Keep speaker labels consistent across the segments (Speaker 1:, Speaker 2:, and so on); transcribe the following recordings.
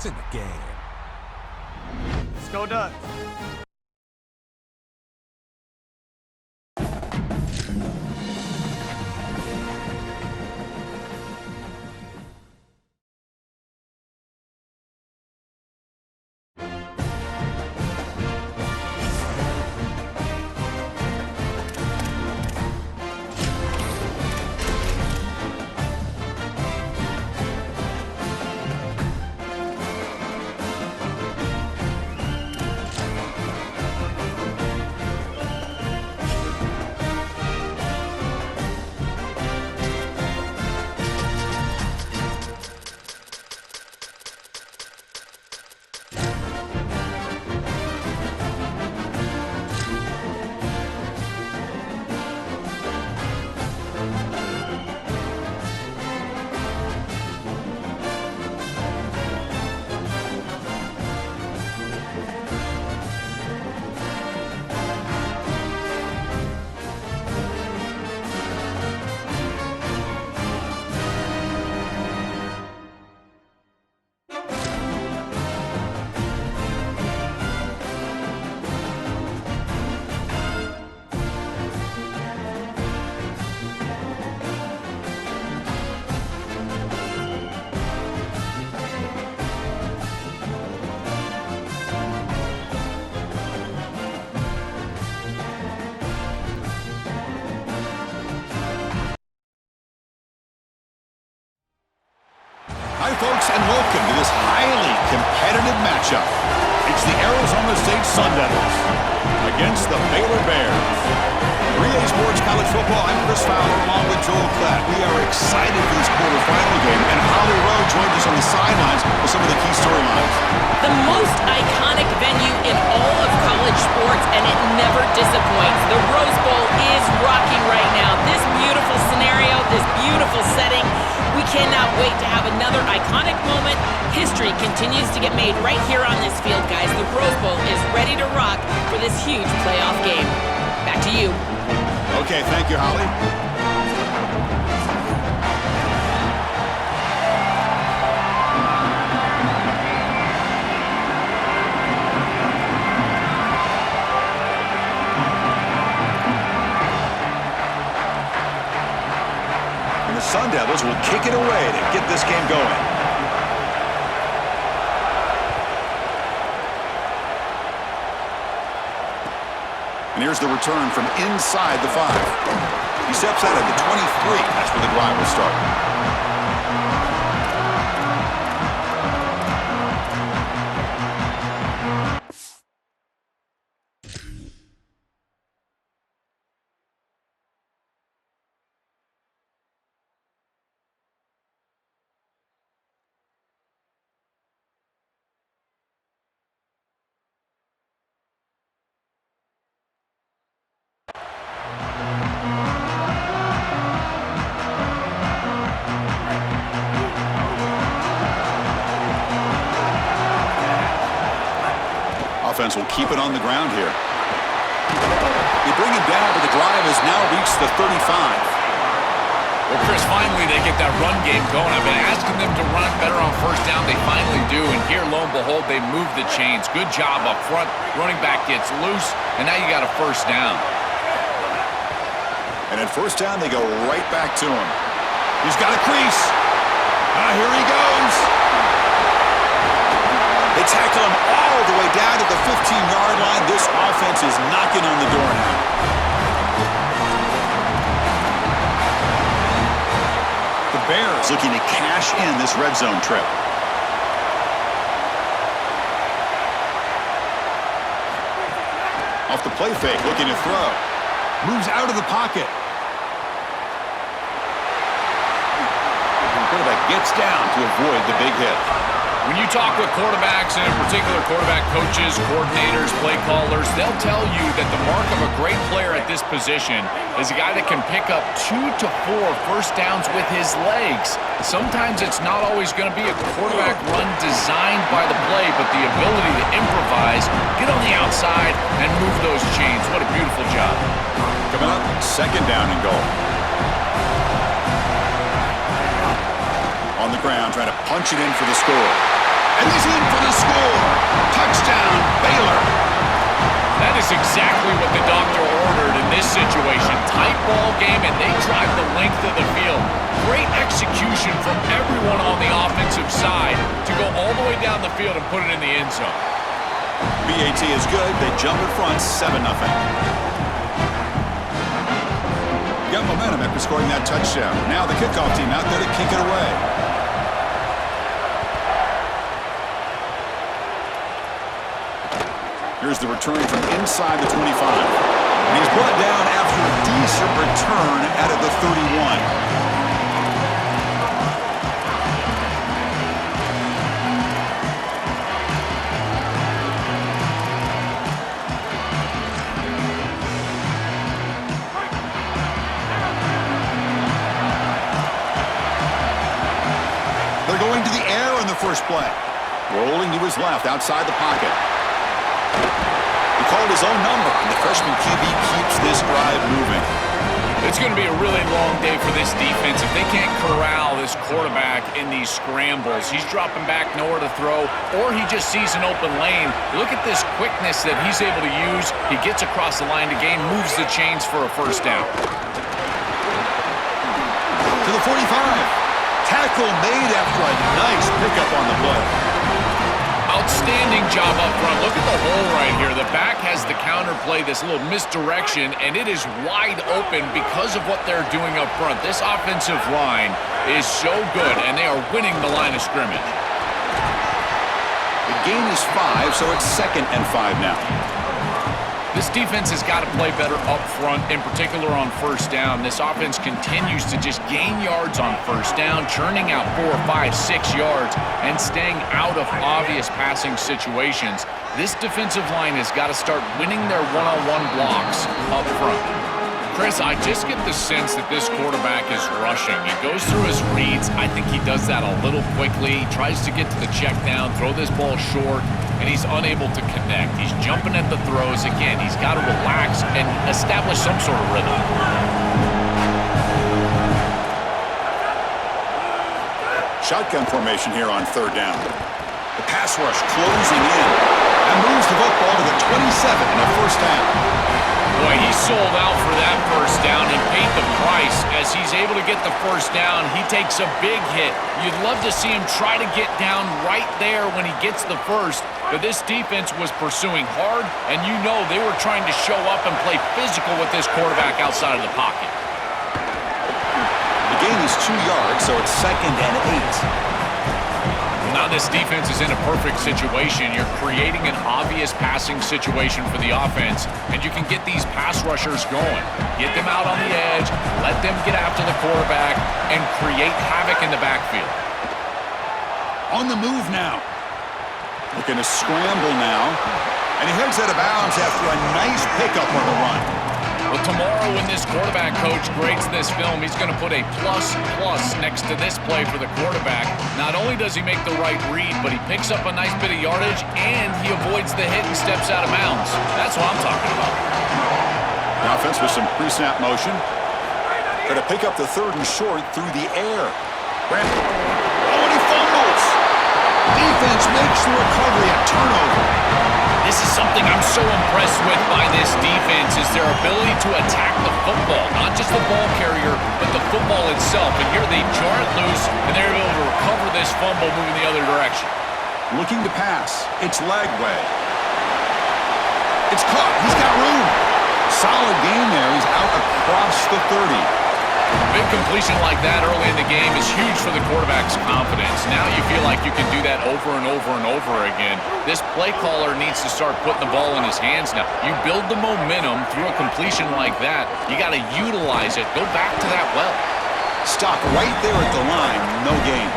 Speaker 1: It's in the game.
Speaker 2: Let's go Ducks.
Speaker 3: Hi, folks, and welcome to this highly competitive matchup. It's the Arizona State Sun Devils against the Baylor Bears. Relay Sports College Football, I'm Chris Fowler along with Joel Klatt. We are excited for this quarterfinal game, and Holly Rowe joins us on the sidelines with some of the key storylines.
Speaker 4: The most iconic venue in all of college sports, and it never disappoints. The Rose Bowl is rocking right now. This beautiful scenario, this beautiful setting. We cannot wait to have another iconic moment. History continues to get made right here on this field, guys. The Rose Bowl is ready to rock for this huge playoff game. Back to you.
Speaker 3: Okay, thank you, Holly. And the Sun Devils will kick it away to get this game going. And here's the return from inside the 5. He steps out at the 23. That's where the drive will start. Offense will keep it on the ground here. They bring him down, but the drive has now reached the 35.
Speaker 5: Well, Chris, finally they get that run game going. I've been asking them to run better on first down. They finally do, and here, lo and behold, they move the chains. Good job up front. Running back gets loose, and now you got a first down.
Speaker 3: And at first down, they go right back to him. He's got a crease. Here he goes. They tackle him all the way down to the 15-yard line. This offense is knocking on the door now. The Bears looking to cash in this red zone trip. Off the play fake, looking to throw. Moves out of the pocket. The quarterback gets down to avoid the big hit.
Speaker 5: When you talk with quarterbacks, and in particular quarterback coaches, coordinators, play callers, they'll tell you that the mark of a great player at this position is a guy that can pick up 2 to 4 first downs with his legs. Sometimes it's not always going to be a quarterback run designed by the play, but the ability to improvise, get on the outside, and move those chains. What a beautiful job.
Speaker 3: Coming up, second down and goal. On the ground, trying to punch it in for the score. And he's in for the score. Touchdown, Baylor.
Speaker 5: That is exactly what the doctor ordered in this situation. Tight ball game, and they drive the length of the field. Great execution from everyone on the offensive side to go all the way down the field and put it in the end zone.
Speaker 3: BAT is good. They jump in front 7-0. Got momentum after scoring that touchdown. Now the kickoff team out there to kick it away. Here's the return from inside the 25. And he's brought down after a decent return out of the 31. They're going to the air on the first play. Rolling to his left outside the pocket. He called his own number, and the freshman QB keeps this drive moving.
Speaker 5: It's going to be a really long day for this defense. If they can't corral this quarterback in these scrambles, he's dropping back, nowhere to throw, or he just sees an open lane. Look at this quickness that he's able to use. He gets across the line to gain, moves the chains for a first down.
Speaker 3: To the 45. Tackle made after a nice pickup on the play.
Speaker 5: Outstanding job up front. Look at the hole right here. The back has the counter play, this little misdirection, and it is wide open because of what they're doing up front. This offensive line is so good, and they are winning the line of scrimmage.
Speaker 3: The gain is 5, so it's 2nd and 5 now.
Speaker 5: This defense has got to play better up front, in particular on first down. This offense continues to just gain yards on first down, churning out 4, 5, 6 yards, and staying out of obvious passing situations. This defensive line has got to start winning their one-on-one blocks up front. Chris, I just get the sense that this quarterback is rushing. He goes through his reads. I think he does that a little quickly. He tries to get to the check down, throw this ball short, and he's unable to connect. He's jumping at the throws. Again, he's got to relax and establish some sort of rhythm.
Speaker 3: Shotgun formation here on 3rd down. The pass rush closing in and moves the football to the 27 and a first down.
Speaker 5: Boy, he sold out for that first down and paid the price. As he's able to get the first down, he takes a big hit. You'd love to see him try to get down right there when he gets the first, but this defense was pursuing hard, and you know they were trying to show up and play physical with this quarterback outside of the pocket.
Speaker 3: The gain is 2 yards, so it's 2nd and 8.
Speaker 5: Now this defense is in a perfect situation. You're creating an obvious passing situation for the offense, and you can get these pass rushers going. Get them out on the edge, let them get after the quarterback, and create havoc in the backfield.
Speaker 3: On the move now. Looking to scramble now, and he heads out of bounds after a nice pickup on the run.
Speaker 5: Well, tomorrow when this quarterback coach grades this film, he's going to put a plus next to this play for the quarterback. Not only does he make the right read, but he picks up a nice bit of yardage, and he avoids the hit and steps out of bounds. That's what I'm talking about.
Speaker 3: The offense with some pre-snap motion. Going to pick up the 3rd and short through the air. Grant. Oh, and he fumbles. Defense makes the recovery, a turnover.
Speaker 5: This is something I'm so impressed with by this defense is their ability to attack the football. Not just the ball carrier, but the football itself. And here they jar it loose, and they're able to recover this fumble moving the other direction.
Speaker 3: Looking to pass. It's Lagway. It's caught. He's got room. Solid gain there. He's out across the 30.
Speaker 5: A big completion like that early in the game is huge for the quarterback's confidence. Now you feel like you can do that over and over and over again. This play caller needs to start putting the ball in his hands now. You build the momentum through a completion like that. You got to utilize it. Go back to that well.
Speaker 3: Stop right there at the line. No gain.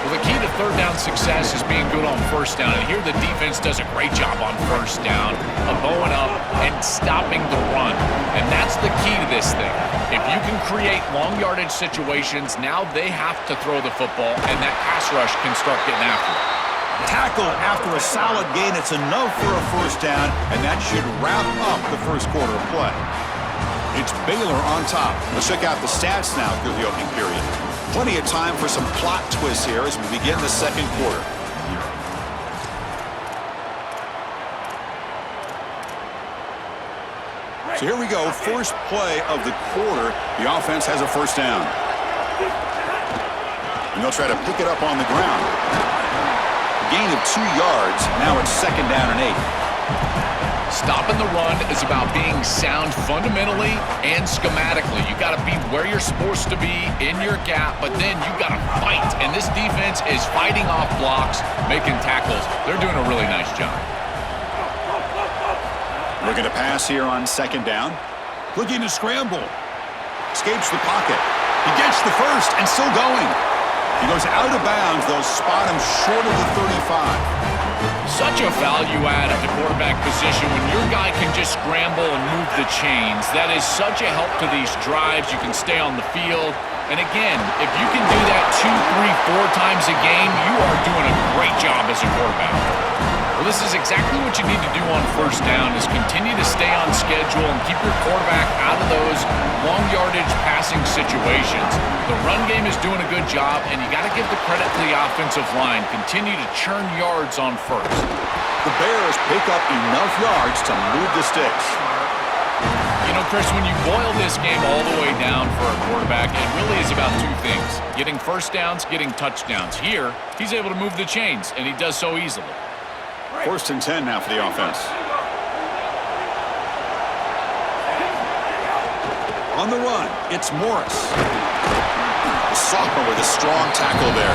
Speaker 5: Well, the key to 3rd down success is being good on first down. And here the defense does a great job on first down of bowing up and stopping the run. And that's the key to this thing. If you can create long yardage situations, now they have to throw the football, and that pass rush can start getting after it.
Speaker 3: Tackled after a solid gain. It's enough for a first down, and that should wrap up the first quarter of play. It's Baylor on top. Let's check out the stats now through the opening period. Plenty of time for some plot twists here as we begin the 2nd quarter. So here we go, first play of the quarter. The offense has a first down. And they'll try to pick it up on the ground. A gain of 2 yards. Now it's second down and 8.
Speaker 5: Stopping the run is about being sound fundamentally and schematically. You got to be where you're supposed to be in your gap, but then you got to fight. And this defense is fighting off blocks, making tackles. They're doing a really nice job.
Speaker 3: Looking to pass here on second down. Looking to scramble. Escapes the pocket. He gets the first and still going. He goes out of bounds. They'll spot him short of the 35.
Speaker 5: Such a value add at the quarterback position when your guy can just scramble and move the chains. That is such a help to these drives. You can stay on the field. And again, if you can do that 2, 3, 4 times a game, you are doing a great job as a quarterback. Well, this is exactly what you need to do on first down is continue to stay on schedule and keep your quarterback out of those long yardage passing situations. The run game is doing a good job, and you got to give the credit to the offensive line. Continue to churn yards on first.
Speaker 3: The Bears pick up enough yards to move the sticks.
Speaker 5: You know, Chris, when you boil this game all the way down for a quarterback, it really is about 2 things. Getting first downs, getting touchdowns. Here, he's able to move the chains, and he does so easily.
Speaker 3: First and 10 now for the offense. On the run, it's Morris. The sophomore with a strong tackle there.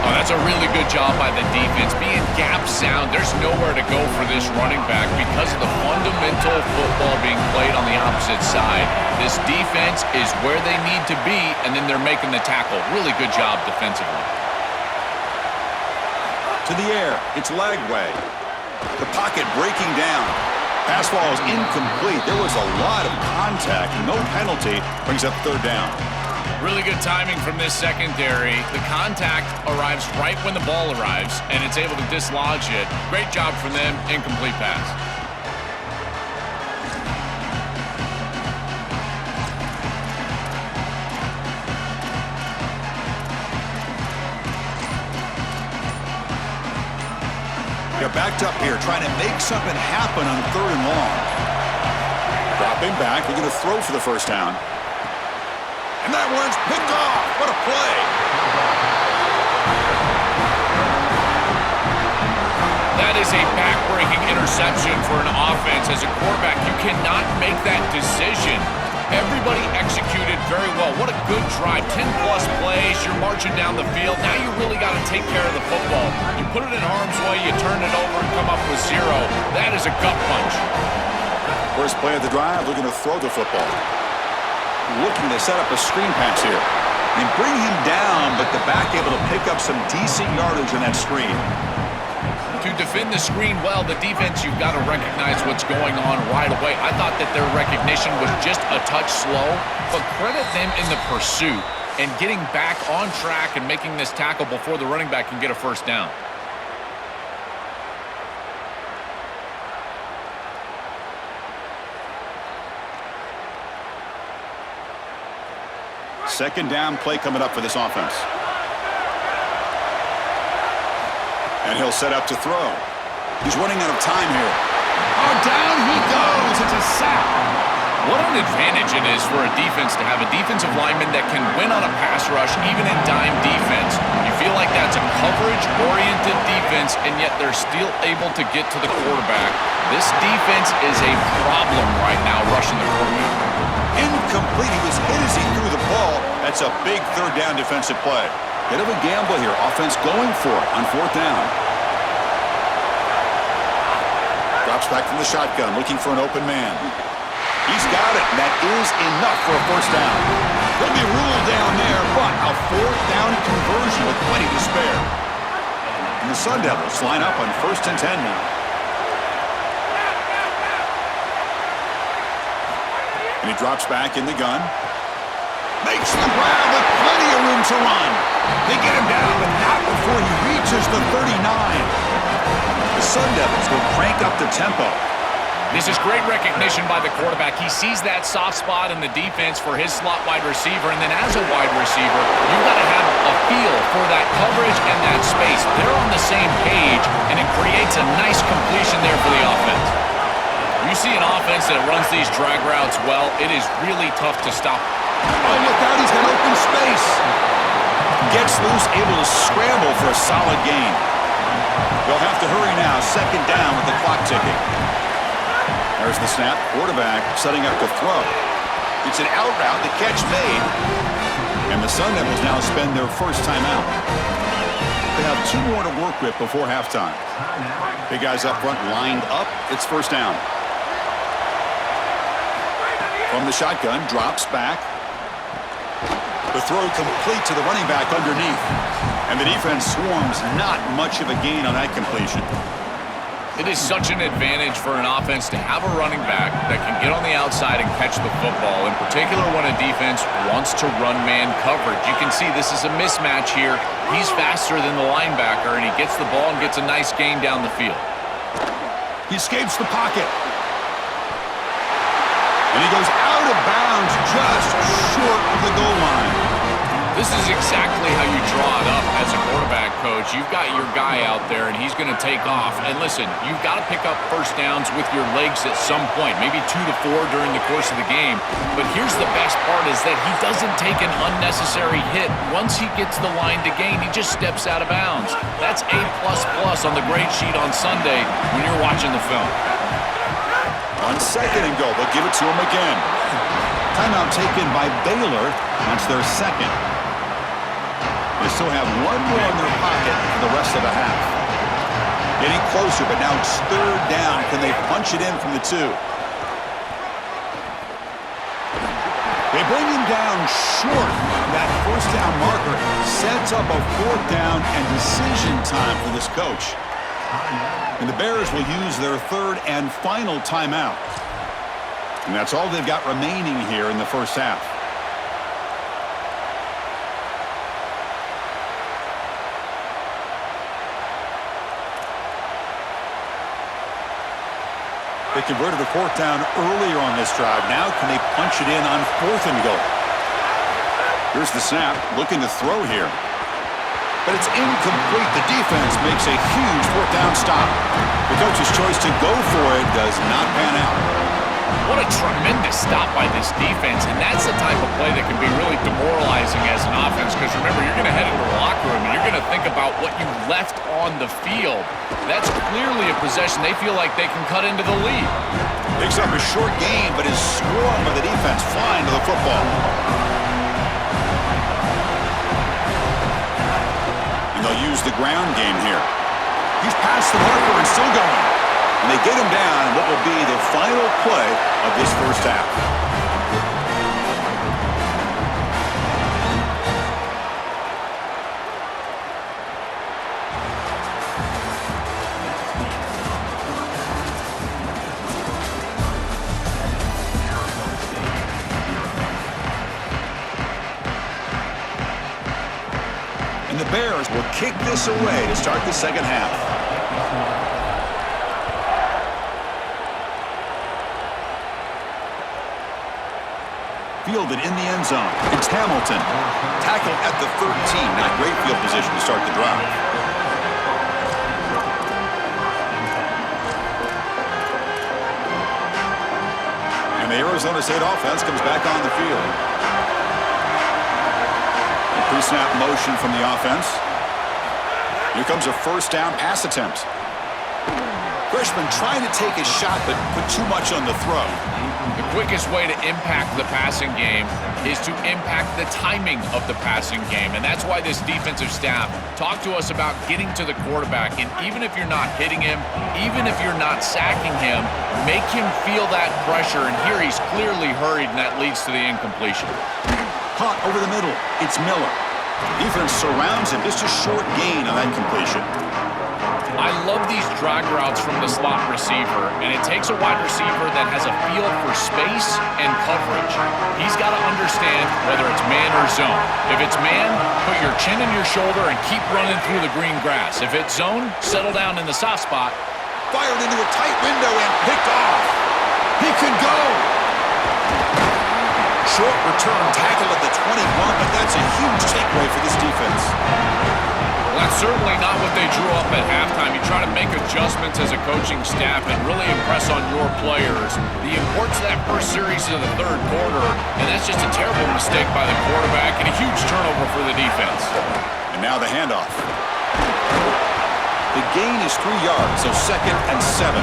Speaker 5: Oh, that's a really good job by the defense. Being gap sound, there's nowhere to go for this running back because of the fundamental football being played on the opposite side. This defense is where they need to be, and then they're making the tackle. Really good job defensively.
Speaker 3: To the air, it's Lagway. The pocket breaking down. Pass ball is incomplete. There was a lot of contact. No penalty. Brings up third down.
Speaker 5: Really good timing from this secondary. The contact arrives right when the ball arrives, and it's able to dislodge it. Great job from them. Incomplete pass.
Speaker 3: They're backed up here, trying to make something happen on third and long. Dropping back, they're going to throw for the first down. And that one's picked off. What a play.
Speaker 5: That is a back-breaking interception for an offense. As a quarterback, you cannot make that decision. Everybody executed very well. What a good drive. 10-plus plays. You're marching down the field. Now you really got to take care of the football. You put it in harm's way, you turn it over and come up with 0. That is a gut punch.
Speaker 3: First play of the drive, looking to throw the football. Looking to set up a screen pass here. And bring him down, but the back able to pick up some decent yardage in that screen.
Speaker 5: To defend the screen well, the defense, you've got to recognize what's going on right away. I thought that their recognition was just a touch slow, but credit them in the pursuit and getting back on track and making this tackle before the running back can get a first down.
Speaker 3: Second down play coming up for this offense. And he'll set up to throw. He's running out of time here. Oh, down he goes. It's a sack.
Speaker 5: What an advantage it is for a defense to have a defensive lineman that can win on a pass rush, even in dime defense. You feel like that's a coverage-oriented defense, and yet they're still able to get to the quarterback. This defense is a problem right now, rushing the quarterback.
Speaker 3: Incomplete. He was hit as he threw the ball. That's a big third down defensive play. Bit of a gamble here. Offense going for it on fourth down. Drops back from the shotgun, looking for an open man. He's got it, and that is enough for a first down. He'll be ruled down there, but a fourth down conversion with plenty to spare. And the Sun Devils line up on first and 10 now. And he drops back in the gun. Makes the grab with plenty of room to run. They get him down, but not before he reaches the 39. The Sun Devils will crank up the tempo.
Speaker 5: This is great recognition by the quarterback. He sees that soft spot in the defense for his slot wide receiver, and then as a wide receiver, you've got to have a feel for that coverage and that space. They're on the same page, and it creates a nice completion there for the offense. You see an offense that runs these drag routes well, it is really tough to stop.
Speaker 3: Oh, look out, he's got open space. Gets loose, able to scramble for a solid gain. They'll have to hurry now, second down with the clock ticking. There's the snap, quarterback setting up to throw. It's an out route, the catch made. And the Sun Devils now spend their first timeout. They have 2 more to work with before halftime. Big guys up front lined up. It's first down. From the shotgun, drops back. The throw complete to the running back underneath. And the defense swarms, not much of a gain on that completion.
Speaker 5: It is such an advantage for an offense to have a running back that can get on the outside and catch the football, in particular when a defense wants to run man coverage. You can see this is a mismatch here. He's faster than the linebacker, and he gets the ball and gets a nice gain down the field.
Speaker 3: He escapes the pocket. And he goes out of bounds just short of the goal line.
Speaker 5: This is exactly how you draw it up as a quarterback coach. You've got your guy out there, and he's going to take off. And listen, you've got to pick up first downs with your legs at some point, maybe 2 to 4 during the course of the game. But here's the best part is that he doesn't take an unnecessary hit. Once he gets the line to gain, he just steps out of bounds. That's A++ on the grade sheet on Sunday when you're watching the film.
Speaker 3: On second and goal, they'll give it to him again. Timeout taken by Baylor. That's their second. They still have 1 more in their pocket for the rest of the half. Getting closer, but now it's third down. Can they punch it in from the 2? They bring him down short. That first down marker sets up a 4th down and decision time for this coach. And the Bears will use their 3rd and final timeout. And that's all they've got remaining here in the first half. They converted a 4th down earlier on this drive. Now can they punch it in on 4th and goal? Here's the snap, looking to throw here. But it's incomplete. The defense makes a huge 4th down stop. The coach's choice to go for it does not pan out.
Speaker 5: What a tremendous stop by this defense, and that's the type of play that can be really demoralizing as an offense, because remember, you're going to head into the locker room and you're going to think about what you left on the field. That's clearly a possession they feel like they can cut into the lead.
Speaker 3: Picks up a short gain, but is swarmed by the defense flying to the football. And they'll use the ground game here. He's past the marker and still going. And they get him down in what will be the final play of this first half. And the Bears will kick this away to start the second half. Fielded in the end zone. It's Hamilton. Tackled at the 13. Not great field position to start the drive. And the Arizona State offense comes back on the field. A pre-snap motion from the offense. Here comes a first down pass attempt. Freshman trying to take a shot, but put too much on the throw.
Speaker 5: The quickest way to impact the passing game is to impact the timing of the passing game, and that's why this defensive staff talk to us about getting to the quarterback, and even if you're not hitting him, even if you're not sacking him, make him feel that pressure, and here he's clearly hurried, and that leads to the incompletion.
Speaker 3: Caught over the middle. It's Miller. Defense surrounds him. Just a short gain on that completion.
Speaker 5: I love these drag routes from the slot receiver, and it takes a wide receiver that has a feel for space and coverage. He's got to understand whether it's man or zone. If it's man, put your chin in your shoulder and keep running through the green grass. If it's zone, settle down in the soft spot.
Speaker 3: Fired into a tight window and picked off. He could go. Short return tackle at the 21, but that's a huge takeaway for this defense.
Speaker 5: That's certainly not what they drew up at halftime. You try to make adjustments as a coaching staff and really impress on your players. The importance of that first series of the third quarter, and that's just a terrible mistake by the quarterback and a huge turnover for the defense.
Speaker 3: And now the handoff. The gain is 3 yards, so 2nd and 7.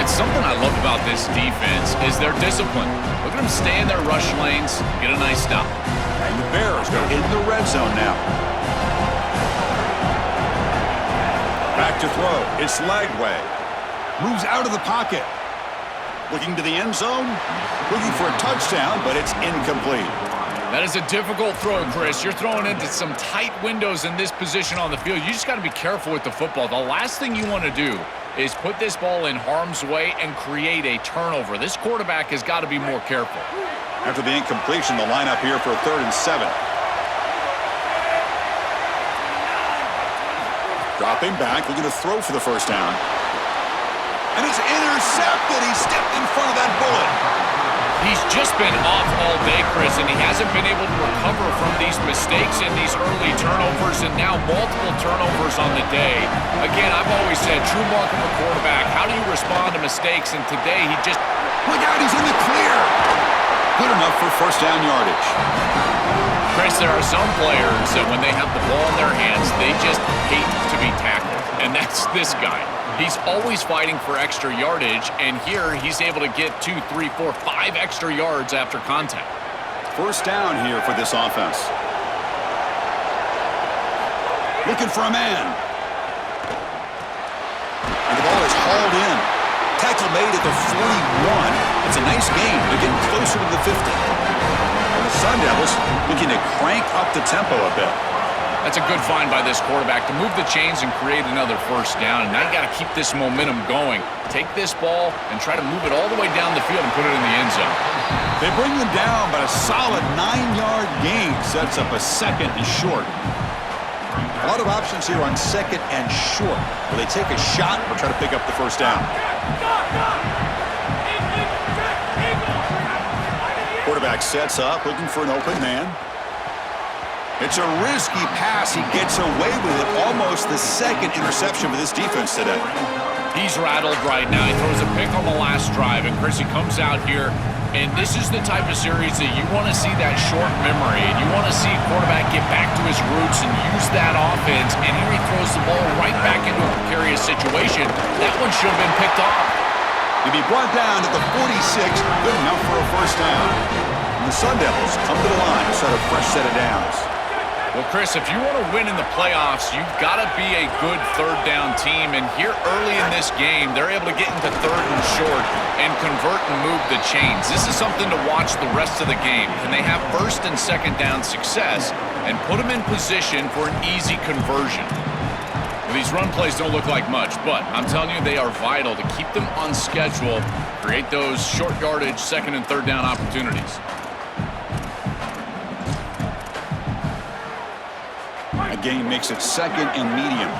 Speaker 5: It's something I love about this defense is their discipline. Look at them stay in their rush lanes, get a nice stop.
Speaker 3: And the Bears go in the red zone now. Back to throw. It's Lagway. Moves out of the pocket. Looking to the end zone. Looking for a touchdown, but it's incomplete.
Speaker 5: That is a difficult throw, Chris. You're throwing into some tight windows in this position on the field. You just got to be careful with the football. The last thing you want to do is put this ball in harm's way and create a turnover. This quarterback has got to be more careful.
Speaker 3: After the incompletion, the lineup here for a 3rd and 7. Dropping back, looking to throw for the first down. And it's intercepted. He stepped in front of that bullet.
Speaker 5: He's just been off all day, Chris, and he hasn't been able to recover from these mistakes and these early turnovers, and now multiple turnovers on the day. Again, I've always said, true mark of a quarterback, how do you respond to mistakes? And today he just...
Speaker 3: Look out, he's in the clear. Good enough for first down yardage.
Speaker 5: Chris, there are some players that when they have the ball in their hands, they just hate to be tackled, and that's this guy. He's always fighting for extra yardage, and here he's able to get 2, 3, 4, 5 extra yards after contact.
Speaker 3: First down here for this offense. Looking for a man. And the ball is hauled in. Tackle made at the 41. It's a nice gain. They're getting closer to the 50. And the Sun Devils looking to crank up the tempo a bit.
Speaker 5: That's a good find by this quarterback to move the chains and create another first down. And now you got to keep this momentum going. Take this ball and try to move it all the way down the field and put it in the end zone.
Speaker 3: They bring them down, but a solid 9-yard gain sets up a 2nd and short. A lot of options here on 2nd and short. Will they take a shot or try to pick up the first down? Quarterback sets up, looking for an open man. It's a risky pass. He gets away with it. Almost the 2nd interception for this defense today.
Speaker 5: He's rattled right now. He throws a pick on the last drive, and Chris, he comes out here, and this is the type of series that you want to see that short memory, and you want to see quarterback get back to his roots and use that offense, and here he throws the ball right back into a precarious situation. That one should have been picked off.
Speaker 3: He'll be brought down at the 46. Good enough for a first down. And the Sun Devils come to the line to set a fresh set of downs.
Speaker 5: Well, Chris, if you want to win in the playoffs, you've got to be a good third down team. And here early in this game, they're able to get into 3rd and short and convert and move the chains. This is something to watch the rest of the game. Can they have 1st and 2nd down success and put them in position for an easy conversion? Well, these run plays don't look like much, but I'm telling you, they are vital to keep them on schedule, create those short yardage 2nd and 3rd down opportunities.
Speaker 3: Gain makes it 2nd and medium.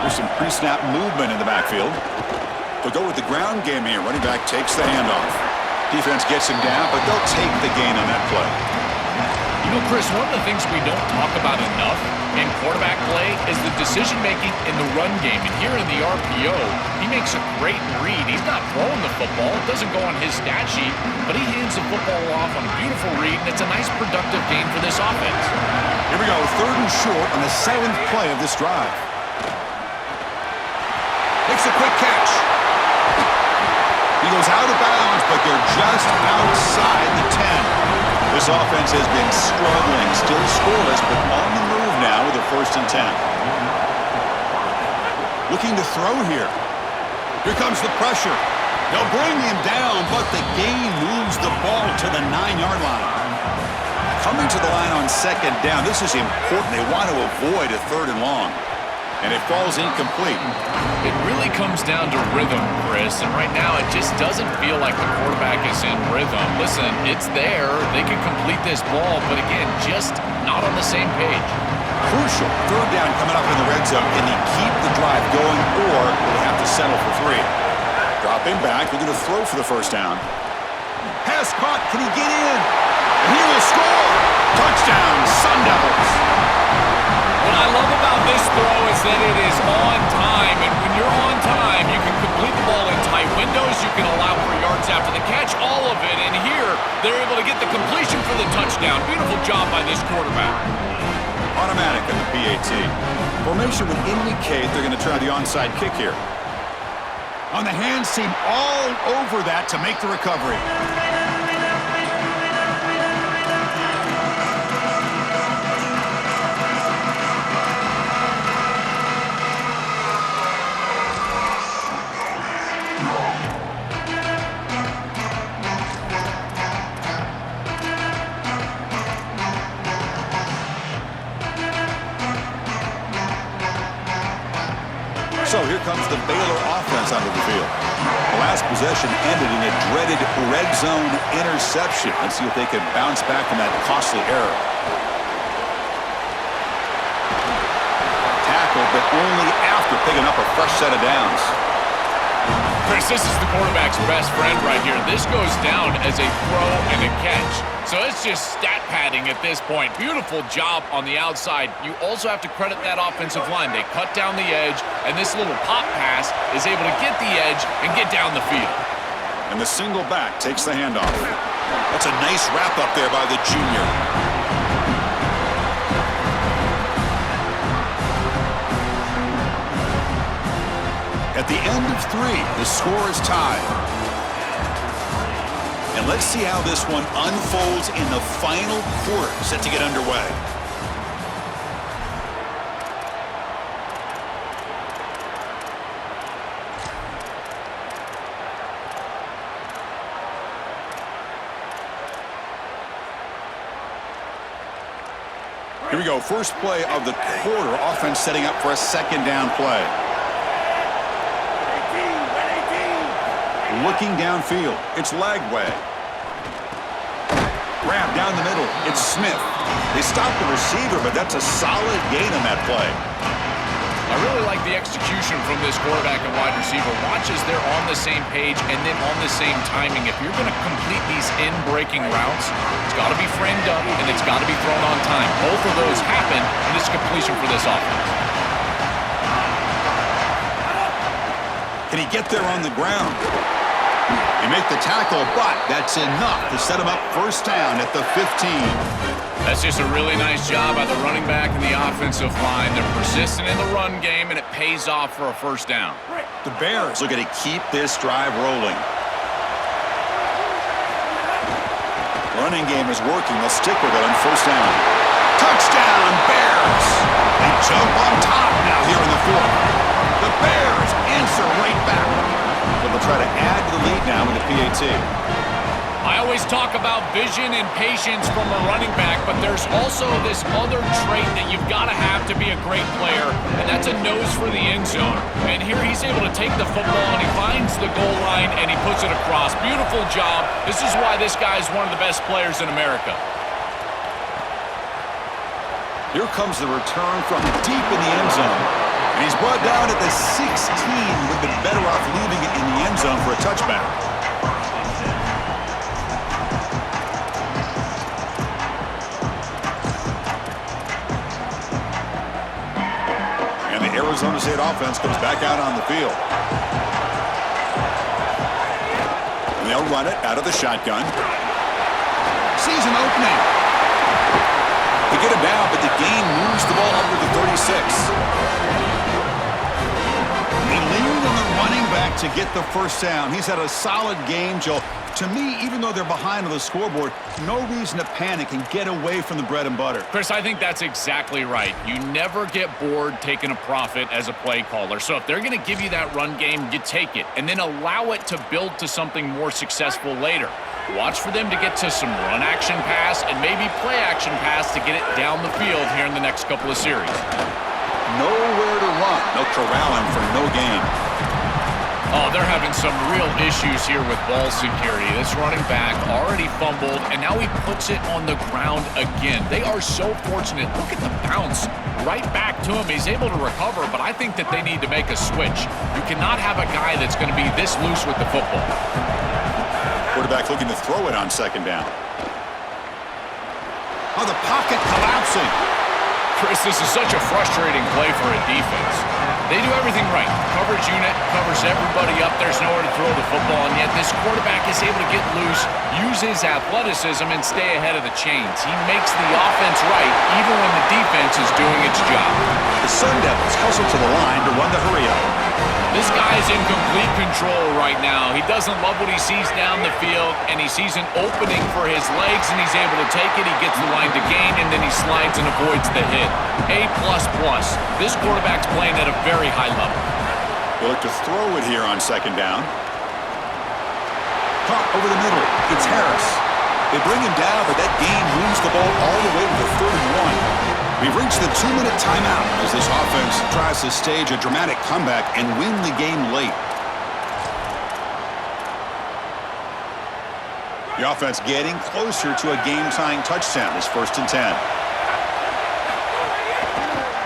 Speaker 3: There's some pre-snap movement in the backfield. They'll go with the ground game here. Running back takes the handoff. Defense gets him down, but they'll take the gain on that play.
Speaker 5: You know, Chris, one of the things we don't talk about enough in quarterback play is the decision-making in the run game. And here in the RPO, he makes a great read. He's not throwing the football. It doesn't go on his stat sheet, but he hands the football off on a beautiful read, and it's a nice productive game for this offense.
Speaker 3: Here we go, 3rd and short on the 7th play of this drive. Makes a quick catch. He goes out of bounds, but they're just outside the 10. This offense has been struggling, still scoreless, but on the move now with a 1st and 10. Looking to throw here. Here comes the pressure. They'll bring him down, but the gain moves the ball to the 9-yard line. Coming to the line on 2nd down, this is important. They want to avoid a 3rd and long. And it falls incomplete.
Speaker 5: It really comes down to rhythm, Chris, and right now it just doesn't feel like the quarterback is in rhythm. Listen, it's there. They can complete this ball, but again, just not on the same page.
Speaker 3: Crucial 3rd down coming up in the red zone. Can he keep the drive going, or will he have to settle for 3? Dropping back, looking to throw for the first down. Pass caught. Can he get in? And he will score! Touchdown, Sun Devils.
Speaker 5: What I love about this throw is that it is on time, and when you're on time, you can complete the ball in tight windows, you can allow for yards after the catch, all of it, and here, they're able to get the completion for the touchdown. Beautiful job by this quarterback.
Speaker 3: Automatic in the PAT. Formation would indicate they're going to try the onside kick here. On the hands team, all over that to make the recovery. So here comes the Baylor offense onto the field. The last possession ended in a dreaded red zone interception. Let's see if they can bounce back from that costly error. Tackle, but only after picking up a fresh set of downs.
Speaker 5: Chris, this is the quarterback's best friend right here. This goes down as a throw and a catch. So it's just stat padding at this point. Beautiful job on the outside. You also have to credit that offensive line. They cut down the edge, and this little pop pass is able to get the edge and get down the field.
Speaker 3: And the single back takes the handoff. That's a nice wrap up there by the junior. At the end of 3, the score is tied. And let's see how this one unfolds in the final quarter, set to get underway. Here we go, first play of the quarter, offense setting up for a second down play. Looking downfield, it's Lagway. Grab down the middle, it's Smith. They stop the receiver, but that's a solid gain on that play.
Speaker 5: I really like the execution from this quarterback and wide receiver. Watch as they're on the same page and then on the same timing. If you're going to complete these in-breaking routes, it's got to be framed up and it's got to be thrown on time. Both of those happen, and it's completion for this offense.
Speaker 3: Can he get there on the ground? They make the tackle, but that's enough to set him up first down at the 15.
Speaker 5: That's just a really nice job by the running back and the offensive line. They're persistent in the run game, and it pays off for a first down.
Speaker 3: The Bears are going to keep this drive rolling. Running game is working. They'll stick with it on first down. Touchdown, Bears! They jump on top now here in the 4th. The Bears answer right back. But they'll try to add to the lead now with the PAT.
Speaker 5: I always talk about vision and patience from a running back, but there's also this other trait that you've got to have to be a great player, and that's a nose for the end zone. And here he's able to take the football, and he finds the goal line, and he puts it across. Beautiful job. This is why this guy is one of the best players in America.
Speaker 3: Here comes the return from deep in the end zone. And he's brought down at the 16. Would have been better off leaving it in the end zone for a touchback. And the Arizona State offense comes back out on the field. And they'll run it out of the shotgun. Sees an opening. They get him down, but the gain moves the ball up to the 36. They lean on the running back to get the first down. He's had a solid game, Joe. To me, even though they're behind on the scoreboard, no reason to panic and get away from the bread and butter.
Speaker 5: Chris, I think that's exactly right. You never get bored taking a profit as a play caller. So if they're going to give you that run game, you take it, and then allow it to build to something more successful later. Watch for them to get to some run action pass and maybe play action pass to get it down the field here in the next couple of series.
Speaker 3: Nowhere to run. They'll corral him for no gain.
Speaker 5: Oh, they're having some real issues here with ball security. This running back already fumbled, and now he puts it on the ground again. They are so fortunate. Look at the bounce right back to him. He's able to recover, but I think that they need to make a switch. You cannot have a guy that's going to be this loose with the football.
Speaker 3: Quarterback looking to throw it on second down. Oh, the pocket collapsing.
Speaker 5: Chris, this is such a frustrating play for a defense. They do everything right. Coverage unit covers everybody up. There's nowhere to throw the football, and yet this quarterback is able to get loose, use his athleticism, and stay ahead of the chains. He makes the offense right, even when the defense is doing its job.
Speaker 3: The Sun Devils hustle to the line to run the hurry-up.
Speaker 5: This guy's in complete control right now. He doesn't love what he sees down the field, and he sees an opening for his legs, and he's able to take it. He gets the line to gain, and then he slides and avoids the hit. A++. This quarterback's playing at a very high level.
Speaker 3: They look to throw it here on second down. Caught over the middle. It's Harris. They bring him down, but that gain moves the ball all the way to the 31. We've reached the 2-minute timeout as this offense tries to stage a dramatic comeback and win the game late. The offense getting closer to a game-tying touchdown. It's 1st and 10.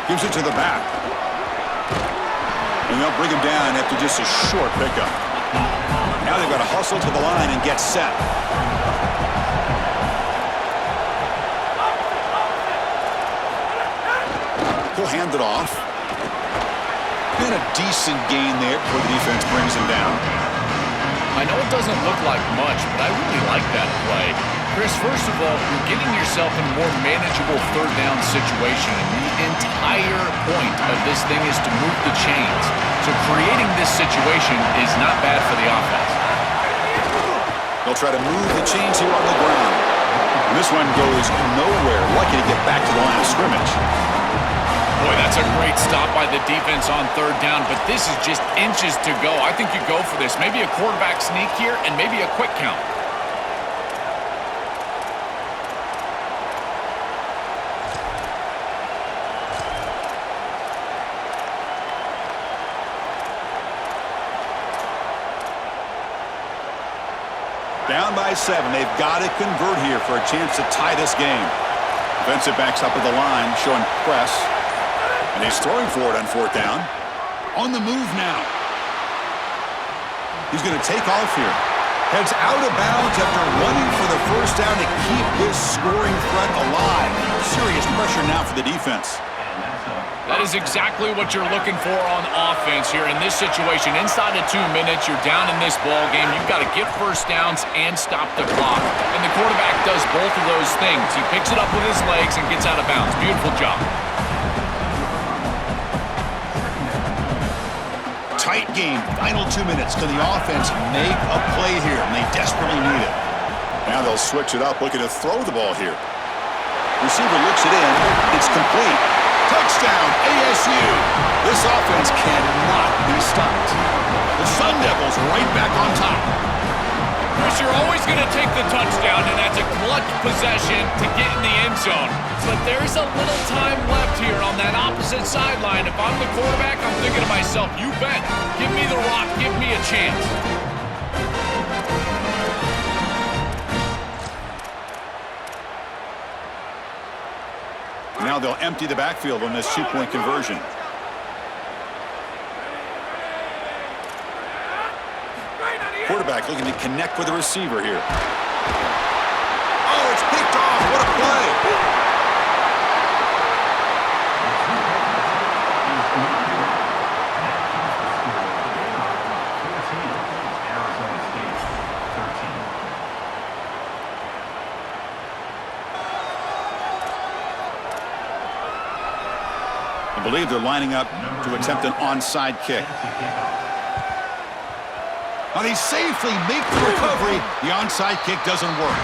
Speaker 3: Gives it to the back. And they'll bring him down after just a short pickup. Now they've got to hustle to the line and get set. He'll hand it off. And a decent gain there before the defense brings him down.
Speaker 5: I know it doesn't look like much, but I really like that play. Chris, first of all, you're getting yourself in a more manageable third down situation, and the entire point of this thing is to move the chains. So creating this situation is not bad for the offense.
Speaker 3: They'll try to move the chains here on the ground. And this one goes nowhere. Lucky to get back to the line of scrimmage.
Speaker 5: Boy, that's a great stop by the defense on third down, but this is just inches to go. I think you go for this. Maybe a quarterback sneak here and maybe a quick count.
Speaker 3: Down by 7. They've got to convert here for a chance to tie this game. Defensive backs up at the line, showing press. And he's throwing for it on 4th down. On the move now. He's going to take off here. Heads out of bounds after running for the 1st down to keep this scoring threat alive. Serious pressure now for the defense.
Speaker 5: That is exactly what you're looking for on offense here in this situation. Inside of 2 minutes, you're down in this ball game. You've got to get 1st downs and stop the clock. And the quarterback does both of those things. He picks it up with his legs and gets out of bounds. Beautiful job.
Speaker 3: Tight game. Final 2 minutes. Can the offense make a play here? And they desperately need it. Now they'll switch it up, looking to throw the ball here. Receiver looks it in. It's complete. Touchdown, ASU. This offense cannot be stopped. The Sun Devils right back on top.
Speaker 5: Chris, you're always going to take the touchdown, and that's a clutch possession to get in the end zone. But there's a little time left here on that opposite sideline. If I'm the quarterback, I'm thinking to myself, you bet. Give me the rock. Give me a chance.
Speaker 3: Now they'll empty the backfield on this 2-point conversion. Quarterback looking to connect with the receiver here. Oh, it's picked off. What a play. I believe they're lining up to attempt an onside kick. Now they safely make the recovery. The onside kick doesn't work.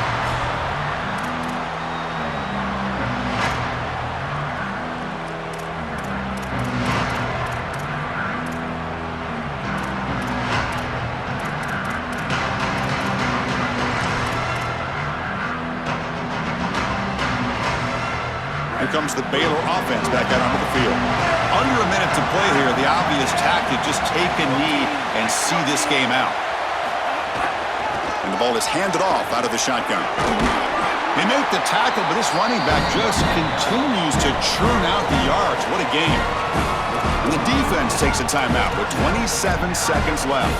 Speaker 3: Here comes the Baylor offense back out onto the field. Under a minute to play here. The obvious tactic, just take a knee and see this game out. And the ball is handed off out of the shotgun. They make the tackle, but this running back just continues to churn out the yards. What a game. And the defense takes a timeout with 27 seconds left.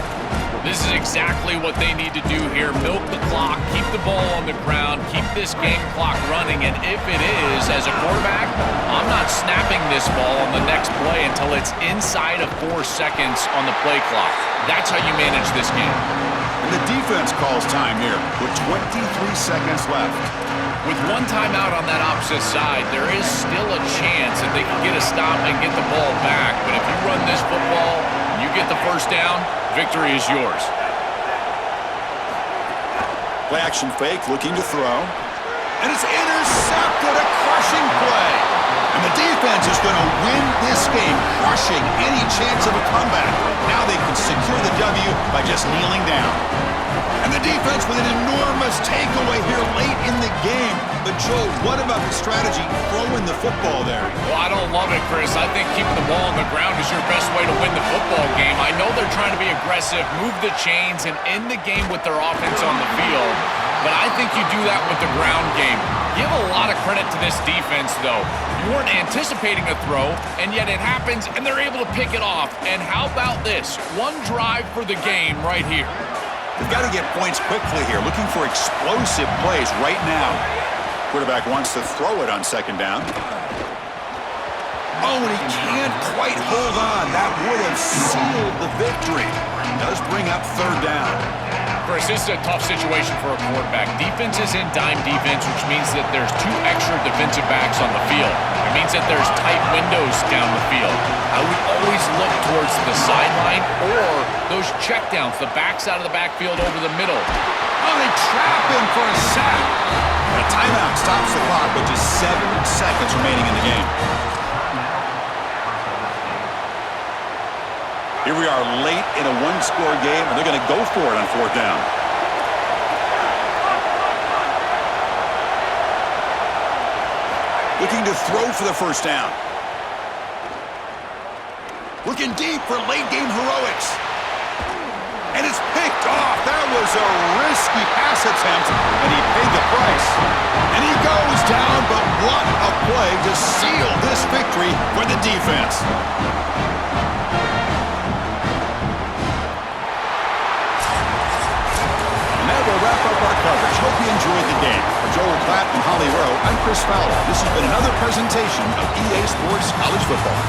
Speaker 5: This is exactly what they need to do here. Milk the clock, keep the ball on the ground, keep this game clock running, and if it is, as a quarterback, I'm not snapping this ball on the next play until it's inside of 4 seconds on the play clock. That's how you manage this game.
Speaker 3: And the defense calls time here with 23 seconds left.
Speaker 5: With one timeout on that opposite side, there is still a chance that they can get a stop and get the ball back. But if you run this football and you get the first down, victory is yours.
Speaker 3: Play action fake, looking to throw. And it's intercepted, a crushing play. And the defense is going to win this game, crushing any chance of a comeback. Now they can secure the W by just kneeling down. And the defense with an enormous takeaway here late in the game. But, Joel, what about the strategy throwing the football there?
Speaker 5: Well, I don't love it, Chris. I think keeping the ball on the ground is your best way to win the football game. I know they're trying to be aggressive, move the chains, and end the game with their offense on the field. But I think you do that with the ground game. Give a lot of credit to this defense, though. You weren't anticipating a throw, and yet it happens, and they're able to pick it off. And how about this? One drive for the game right here.
Speaker 3: They've got to get points quickly here, looking for explosive plays right now. Quarterback wants to throw it on second down. Oh, and he can't quite hold on. That would have sealed the victory. Does bring up third down.
Speaker 5: Chris, this is a tough situation for a quarterback. Defense is in dime defense, which means that there's 2 extra defensive backs on the field. It means that there's tight windows down the field. I would always look towards the sideline or those checkdowns, the backs out of the backfield over the middle.
Speaker 3: Oh, they trap him for a sack. And a timeout stops the clock with just 7 seconds remaining in the game. Here we are late in a one-score game, and they're going to go for it on fourth down. Looking to throw for the first down. Looking deep for late-game heroics. And it's picked off. That was a risky pass attempt, and he paid the price. And he goes down, but what a play to seal this victory for the defense. We'll wrap up our coverage. Hope you enjoyed the game. For Joel Platt and Holly Rowe, I'm Chris Fowler. This has been another presentation of EA Sports College Football.